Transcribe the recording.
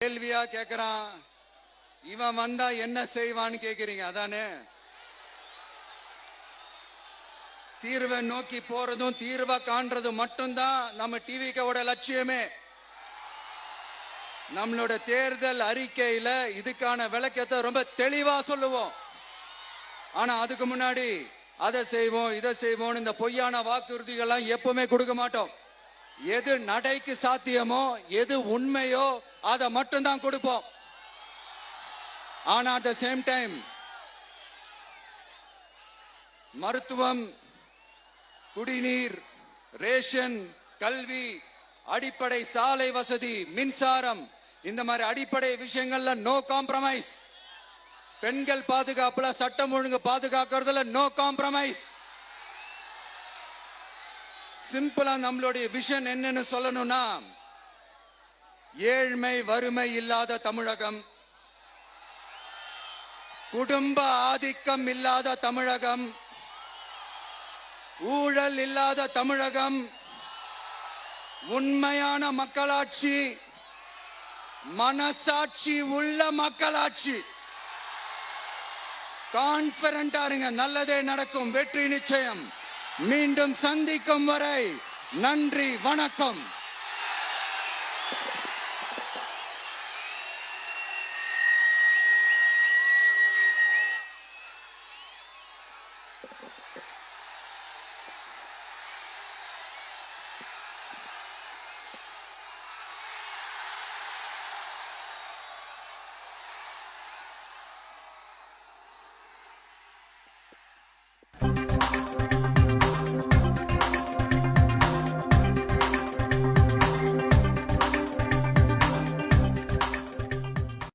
கேள்வியா கேக்குறான். இவன் வந்தா என்ன செய்வான்னு கேக்குறீங்க, அதானே? தீர்வை நோக்கி போறதும் தீர்வை காண்றதும் மட்டும்தான் நம்ம டிவிக்கோட லட்சியமே. நம்மளோட தேர்தல் அறிக்கையில இதுக்கான விளக்கத்தை ரொம்ப தெளிவா சொல்லுவோம். ஆனா அதுக்கு முன்னாடி அதை செய்வோம் இதை செய்வோம் இந்த பொய்யான வாக்குறுதிகள்லாம் எப்பவுமே கொடுக்க மாட்டோம். எது நடைக்கு சாத்தியமோ எது உண்மையோ அதை மட்டும்தான் கொடுப்போம். ஆனா அட் த சேம் டைம் மருத்துவம், குடிநீர், ரேஷன், கல்வி, அடிப்படை சாலை வசதி, மின்சாரம், இந்த மாதிரி அடிப்படை விஷயங்கள்ல நோ காம்ப்ரமைஸ். பெண்கள் பாதுகாப்புல, சட்டம் ஒழுங்கு பாதுகாக்கிறதுல நோ காம்ப்ரமைஸ். சிம்பிளா நம்மளுடைய விஷன் என்னன்னு சொல்லணும்னா, ஏழ்மை வறுமை இல்லாத தமிழகம், குடும்ப ஆதிக்கம் இல்லாத தமிழகம், ஊழல் இல்லாத தமிழகம், உண்மையான மக்களாட்சி, மனசாட்சி உள்ள மக்களாட்சி. கான்பிடண்டா இருங்க, நல்லதே நடக்கும், வெற்றி நிச்சயம். மீண்டும் சந்திக்கும் வரை நன்றி, வணக்கம்.